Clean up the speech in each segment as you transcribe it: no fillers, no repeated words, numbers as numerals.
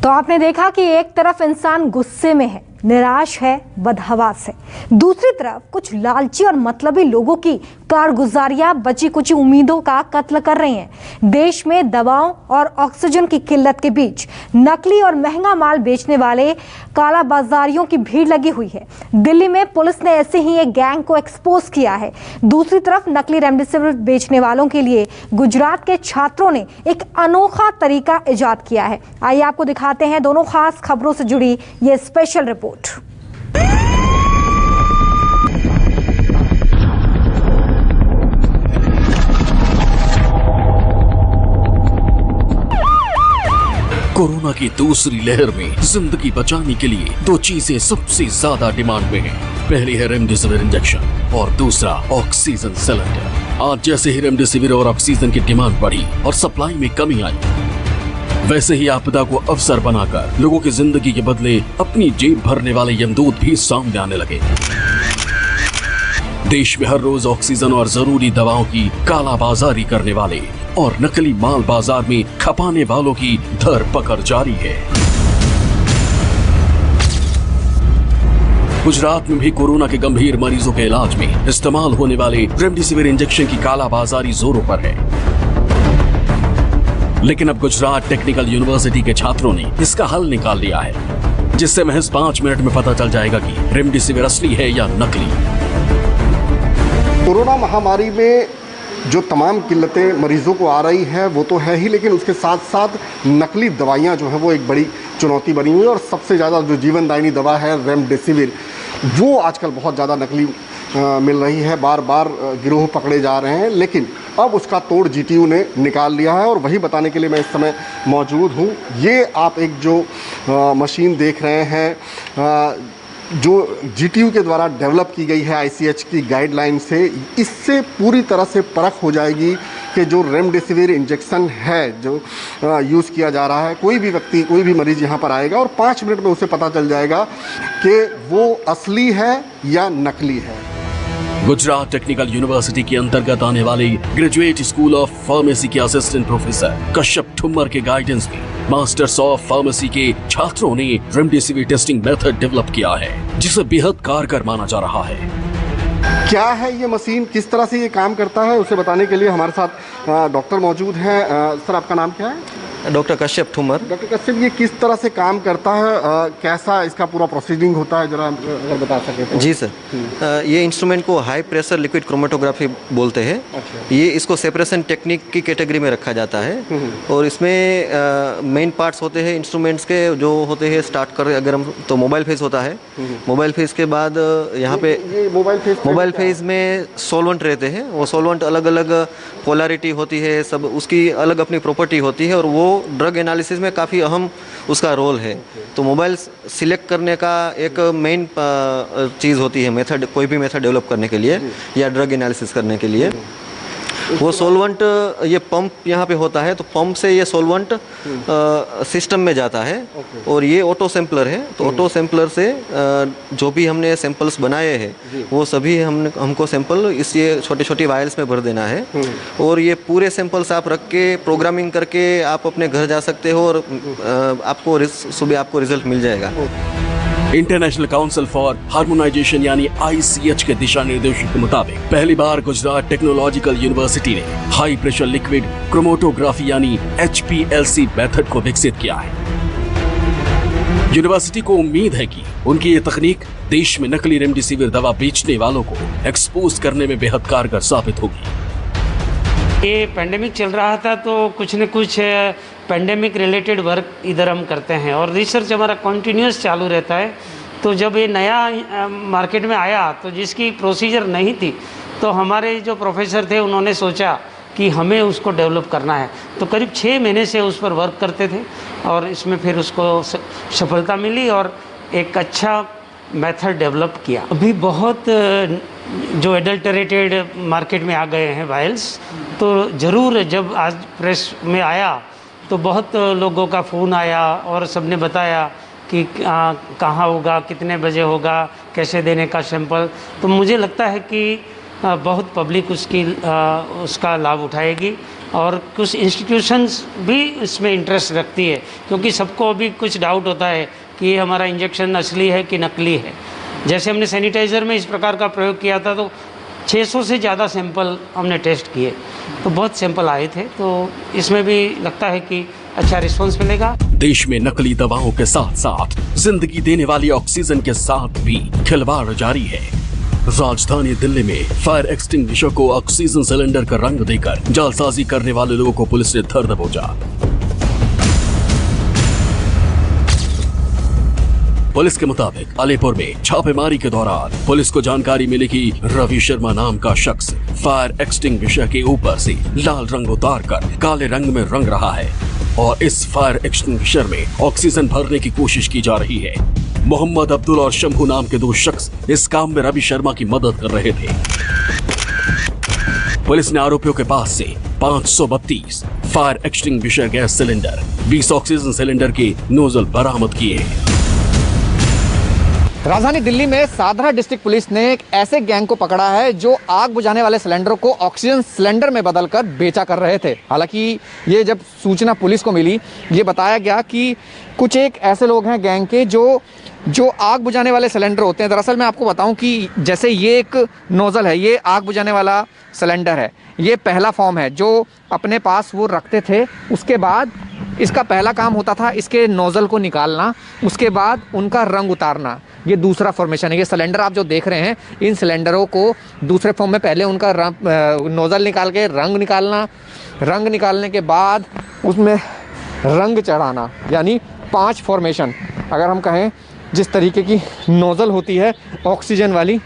तो आपने देखा कि एक तरफ इंसान गुस्से में है, निराश है, बदहवास है, दूसरी तरफ कुछ लालची और मतलबी लोगों की कारगुजारियां बची कुची उम्मीदों का कत्ल कर रही हैं। देश में दवाओं और ऑक्सीजन की किल्लत के बीच नकली और महंगा माल बेचने वाले कालाबाजारियों की भीड़ लगी हुई है। दिल्ली में पुलिस ने ऐसे ही एक गैंग को एक्सपोज किया है। दूसरी तरफ नकली रेमडेसिविर बेचने वालों के लिए गुजरात के छात्रों ने एक अनोखा तरीका इजाद किया है। आइए आपको दिखाते हैं दोनों खास खबरों से जुड़ी ये स्पेशल रिपोर्ट। कोरोना की दूसरी लहर में जिंदगी बचाने के लिए दो चीजें सबसे ज्यादा डिमांड में हैं। पहली है रेमडेसिविर इंजेक्शन और दूसरा ऑक्सीजन सिलेंडर। आज जैसे ही रेमडेसिविर और ऑक्सीजन की डिमांड बढ़ी और सप्लाई में कमी आई, वैसे ही आपदा को अवसर बनाकर लोगों की जिंदगी के बदले अपनी जेब भरने वाले यमदूत भी सामने आने लगे। देश में हर रोज ऑक्सीजन और जरूरी दवाओं की कालाबाजारी करने वाले और नकली माल बाजार में खपाने वालों की धरपकड़ जारी है। गुजरात में भी कोरोना के गंभीर मरीजों के इलाज में इस्तेमाल होने वाले रेमडेसिविर इंजेक्शन की कालाबाजारी जोरों पर है। लेकिन अब गुजरात टेक्निकल यूनिवर्सिटी के छात्रों ने इसका हल निकाल लिया है, जिससे महज 5 मिनट में पता चल जाएगा कि रेमडेसिविर असली है या नकली। कोरोना महामारी में जो तमाम किल्लतें मरीजों को आ रही हैं वो तो है ही, लेकिन उसके साथ साथ नकली दवाइयाँ जो हैं वो एक बड़ी चुनौती बनी हुई है। और सबसे ज़्यादा जो जीवनदायिनी दवा है रेमडेसिविर, वो आजकल बहुत ज़्यादा नकली मिल रही है। बार बार गिरोह पकड़े जा रहे हैं, लेकिन अब उसका तोड़ जीटीयू ने निकाल लिया है और वही बताने के लिए मैं इस समय मौजूद हूँ। ये आप एक जो मशीन देख रहे हैं जो जीटीयू के द्वारा डेवलप की गई है आईसीएच की गाइडलाइन से, इससे पूरी तरह से परख हो जाएगी कि जो रेमडेसिविर इंजेक्शन है जो यूज़ किया जा रहा है, कोई भी व्यक्ति, कोई भी मरीज़ यहाँ पर आएगा और 5 मिनट में उसे पता चल जाएगा कि वो असली है या नकली है। गुजरात टेक्निकल यूनिवर्सिटी के अंतर्गत आने वाली ग्रेजुएट स्कूल ऑफ फार्मेसी के असिस्टेंट प्रोफेसर कश्यप ठुम्मर के गाइडेंस में मास्टर्स ऑफ फार्मेसी के छात्रों ने रेमडेसिविर टेस्टिंग मेथड डेवलप किया है, जिसे बेहद कारगर माना जा रहा है। क्या है ये मशीन, किस तरह से ये काम करता है, उसे बताने के लिए हमारे साथ डॉक्टर मौजूद हैं। सर, आपका नाम क्या है? डॉक्टर कश्यप ठुम्मर। डॉक्टर कश्यप, ये किस तरह से काम करता है, कैसा इसका पूरा प्रोसीडिंग होता है, जरा अगर बता सके तो। जी सर, ये इंस्ट्रूमेंट को हाई प्रेशर लिक्विड क्रोमेटोग्राफी बोलते हैं। अच्छा। ये इसको सेपरेशन टेक्निक की कैटेगरी में रखा जाता है और इसमें मेन पार्ट्स होते हैं इंस्ट्रूमेंट्स के, जो होते हैं स्टार्ट कर अगर हम तो मोबाइल फेज होता है। मोबाइल फेज के बाद यहाँ पे मोबाइल फेज में सोलवेंट रहते हैं। वो सोलवेंट अलग अलग पोलैरिटी होती है, सब उसकी अलग अपनी प्रॉपर्टी होती है और वो ड्रग एनालिसिस में काफ़ी अहम उसका रोल है। तो मोबाइल सिलेक्ट करने का एक मेन चीज़ होती है मेथड, कोई भी मेथड डेवलप करने के लिए या ड्रग एनालिसिस करने के लिए। वो सोलवेंट, ये पंप यहाँ पे होता है, तो पंप से ये सोलवेंट सिस्टम में जाता है और ये ऑटो सैंपलर है। तो ऑटो सैंपलर से जो भी हमने सैंपल्स बनाए हैं वो सभी हमको सैंपल इस ये छोटे छोटे वायल्स में भर देना है और ये पूरे सैंपल्स आप रख के प्रोग्रामिंग करके आप अपने घर जा सकते हो और आपको सुबह आपको रिजल्ट मिल जाएगा। इंटरनेशनल काउंसिल फॉर हार्मोनाइजेशन यानी आईसीएच के दिशा निर्देशों के मुताबिक पहली बार गुजरात टेक्नोलॉजिकल यूनिवर्सिटी ने हाई प्रेशर लिक्विड क्रोमेटोग्राफी यानी HPLC मेथड को विकसित किया है। यूनिवर्सिटी को उम्मीद है कि उनकी ये तकनीक देश में नकली रेमडेसिविर दवा बेचने वालों को एक्सपोज करने में बेहद कारगर साबित होगी। ये पेंडेमिक चल रहा था तो कुछ न कुछ पेंडेमिक रिलेटेड वर्क इधर हम करते हैं और रिसर्च हमारा कंटिन्यूस चालू रहता है। तो जब ये नया मार्केट में आया तो जिसकी प्रोसीजर नहीं थी, तो हमारे जो प्रोफेसर थे उन्होंने सोचा कि हमें उसको डेवलप करना है। तो करीब 6 महीने से उस पर वर्क करते थे और इसमें फिर उसको सफलता मिली और एक अच्छा मेथड डेवलप किया। अभी बहुत जो एडल्टरेटेड मार्केट में आ गए हैं वायल्स, तो ज़रूर जब आज प्रेस में आया तो बहुत लोगों का फ़ोन आया और सबने बताया कि कहाँ होगा, कितने बजे होगा, कैसे देने का सैंपल। तो मुझे लगता है कि बहुत पब्लिक उसका लाभ उठाएगी और कुछ इंस्टीट्यूशंस भी इसमें इंटरेस्ट रखती है, क्योंकि सबको अभी कुछ डाउट होता है कि ये हमारा इंजेक्शन असली है कि नकली है। जैसे हमने सैनिटाइज़र में इस प्रकार का प्रयोग किया था तो 600 से ज़्यादा सैंपल हमने टेस्ट किए, तो बहुत सैंपल आए थे, तो इसमें भी लगता है कि अच्छा रिस्पॉन्स मिलेगा। देश में नकली दवाओं के साथ साथ जिंदगी देने वाली ऑक्सीजन के साथ भी खिलवाड़ जारी है। राजधानी दिल्ली में फायर एक्सटिंग्विशर को ऑक्सीजन सिलेंडर का रंग देकर जालसाजी करने वाले लोगों को पुलिस ने धर दबोचा। पुलिस के मुताबिक अलीपुर में छापेमारी के दौरान पुलिस को जानकारी मिली कि रवि शर्मा नाम का शख्स फायर एक्सटिंग्विशर के ऊपर से लाल रंग उतार कर काले रंग में रंग रहा है और इस फायर एक्सटिंग्विशर में ऑक्सीजन भरने की कोशिश की जा रही है। मोहम्मद अब्दुल और शंभू नाम के 2 शख्स इस काम में रवि शर्मा की मदद कर रहे थे। पुलिस ने आरोपियों के पास से 532 fire extinguisher gas cylinder, 20 oxygen cylinder के नोजल बरामद किए। राजधानी दिल्ली में साधरा डिस्ट्रिक्ट पुलिस ने एक ऐसे गैंग को पकड़ा है जो आग बुझाने वाले सिलेंडर को ऑक्सीजन सिलेंडर में बदलकर बेचा कर रहे थे। हालांकि ये जब सूचना पुलिस को मिली, ये बताया गया कि कुछ एक ऐसे लोग हैं गैंग के जो आग बुझाने वाले सिलेंडर होते हैं। दरअसल मैं आपको बताऊं कि जैसे ये एक नोज़ल है, ये आग बुझाने वाला सिलेंडर है, ये पहला फॉर्म है जो अपने पास वो रखते थे। उसके बाद इसका पहला काम होता था इसके नोज़ल को निकालना, उसके बाद उनका रंग उतारना। ये दूसरा फॉर्मेशन है। ये सिलेंडर आप जो देख रहे हैं, इन सिलेंडरों को दूसरे फॉर्म में पहले उनका नोज़ल निकाल के रंग निकालना, रंग निकालने के बाद उसमें रंग चढ़ाना, यानी 5 फॉर्मेशन। अगर हम कहें जिस तरीके की नोज़ल होती है ऑक्सीजन वाली,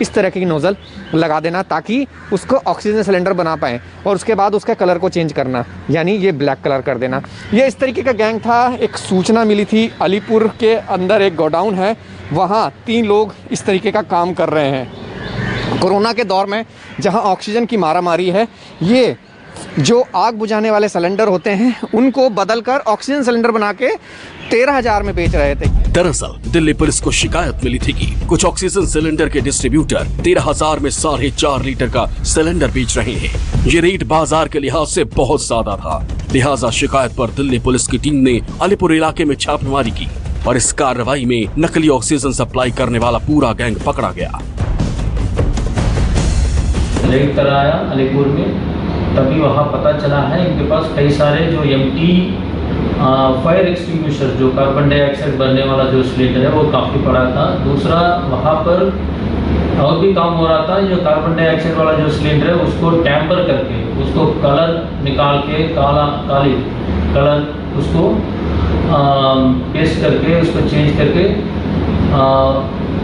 इस तरह की नोज़ल लगा देना ताकि उसको ऑक्सीजन सिलेंडर बना पाएँ, और उसके बाद उसके कलर को चेंज करना, यानी ये ब्लैक कलर कर देना। ये इस तरीके का गैंग था। एक सूचना मिली थी, अलीपुर के अंदर एक गोडाउन है, वहाँ 3 लोग इस तरीके का काम कर रहे हैं। कोरोना के दौर में जहाँ ऑक्सीजन की मारामारी है, ये जो आग बुझाने वाले सिलेंडर होते हैं उनको बदलकर ऑक्सीजन सिलेंडर बना के 13,000 में बेच रहे थे। दरअसल दिल्ली पुलिस को शिकायत मिली थी कि कुछ ऑक्सीजन सिलेंडर के डिस्ट्रीब्यूटर 13,000 में 4.5 लीटर का सिलेंडर बेच रहे हैं। ये रेट बाजार के लिहाज से बहुत ज्यादा था, लिहाजा शिकायत पर दिल्ली पुलिस की टीम ने अलीपुर इलाके में छापेमारी की और इस कार्रवाई में नकली ऑक्सीजन सप्लाई करने वाला पूरा गैंग पकड़ा गया। रेड कराया अलीपुर में, तभी वहाँ पता चला है इनके पास कई सारे जो एम्प्टी फायर एक्सटिंग्विशर, जो कार्बन डाइऑक्साइड भरने वाला जो सिलेंडर है वो काफ़ी पड़ा था। दूसरा वहाँ पर और भी काम हो रहा था, जो कार्बन डाइऑक्साइड वाला जो सिलेंडर है उसको टैम्पर करके, उसको कलर निकाल के काली कलर उसको पेस्ट करके, उसको चेंज करके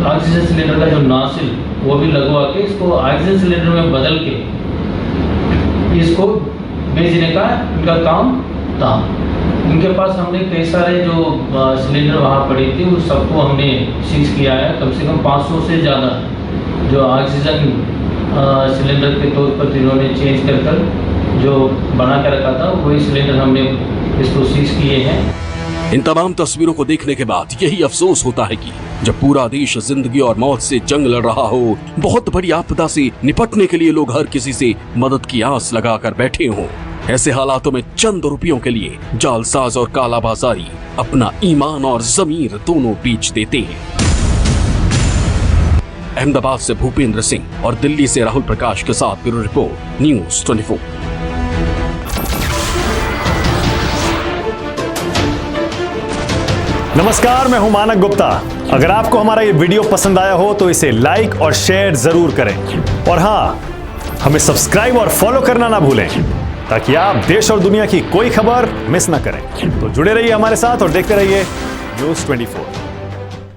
ऑक्सीजन सिलेंडर का जो नासिल वो भी लगवा के इसको ऑक्सीजन सिलेंडर में बदल के इसको बेचने का इनका काम था। इनके पास हमने कई सारे जो सिलेंडर वहाँ पड़ी थी उस सबको हमने सीज किया है। कम से कम 500 से ज़्यादा जो ऑक्सीजन सिलेंडर के तौर पर इन्होंने चेंज कर जो बना कर रखा था वही सिलेंडर हमने इसको सीज किए हैं। इन तमाम तस्वीरों को देखने के बाद यही अफसोस होता है कि जब पूरा देश जिंदगी और मौत से जंग लड़ रहा हो, बहुत बड़ी आपदा से निपटने के लिए लोग हर किसी से मदद की आस लगाकर बैठे हों, ऐसे हालातों में चंद रुपयों के लिए जालसाज और कालाबाजारी अपना ईमान और जमीर दोनों बेच देते हैं। अहमदाबाद से भूपेंद्र सिंह और दिल्ली से राहुल प्रकाश के साथ ब्यूरो रिपोर्ट, न्यूज़ 24। नमस्कार, मैं हूं मानक गुप्ता। अगर आपको हमारा ये वीडियो पसंद आया हो तो इसे लाइक और शेयर जरूर करें, और हाँ, हमें सब्सक्राइब और फॉलो करना ना भूलें ताकि आप देश और दुनिया की कोई खबर मिस ना करें। तो जुड़े रहिए हमारे साथ और देखते रहिए न्यूज़ 24।